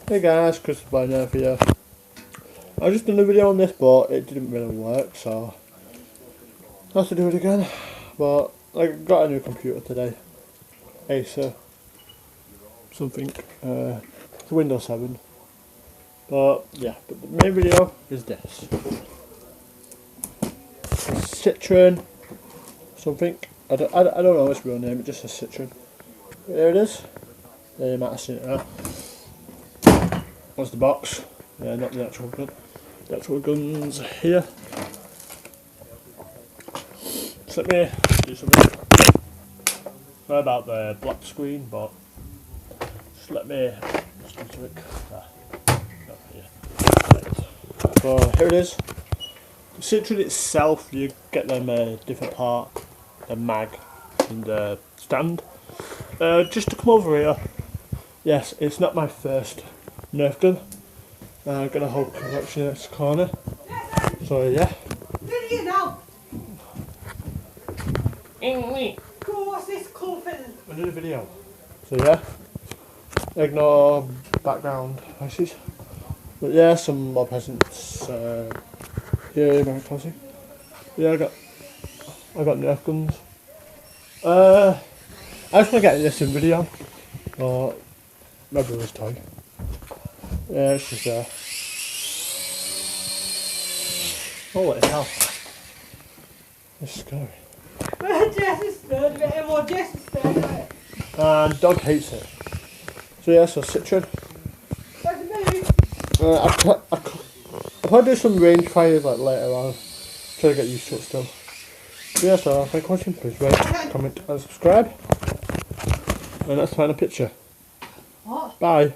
Hey guys, Chris by Nerf here. I just done a video on this but it didn't really work, so I have to do it again. But I got a new computer today. Acer something. It's Windows 7. But yeah, but the main video is this. Citron something. I don't know its real name, it just says Citron. There it is. There you might have seen it now. What's the box? Yeah, not the actual gun. The actual gun's here. So let me do something. Sorry about the black screen, but just let me just do something. Right. So here it is. The Citron itself, you get them different part, the mag and the stand. Just to come over here. Yes, it's not my first Nerf gun. I've got a whole collection in this corner. So yeah. Video now. What's this called? I did a video. So yeah. Ignore background voices. But yeah, some more presents. Yeah, very classy. Yeah, I got Nerf guns. I just want to get this in video. Or my brother's toy. Yeah, it's just there. Holy hell. It's scary. Jess is scared of it, everyone Jess is scared of it. And dog hates it. So yeah, so Citron. That's me. I'll probably do some range fires like later on. Try to get used to it still. So yeah, so thanks for watching. Please rate, comment and subscribe. And let's find a picture. What? Bye.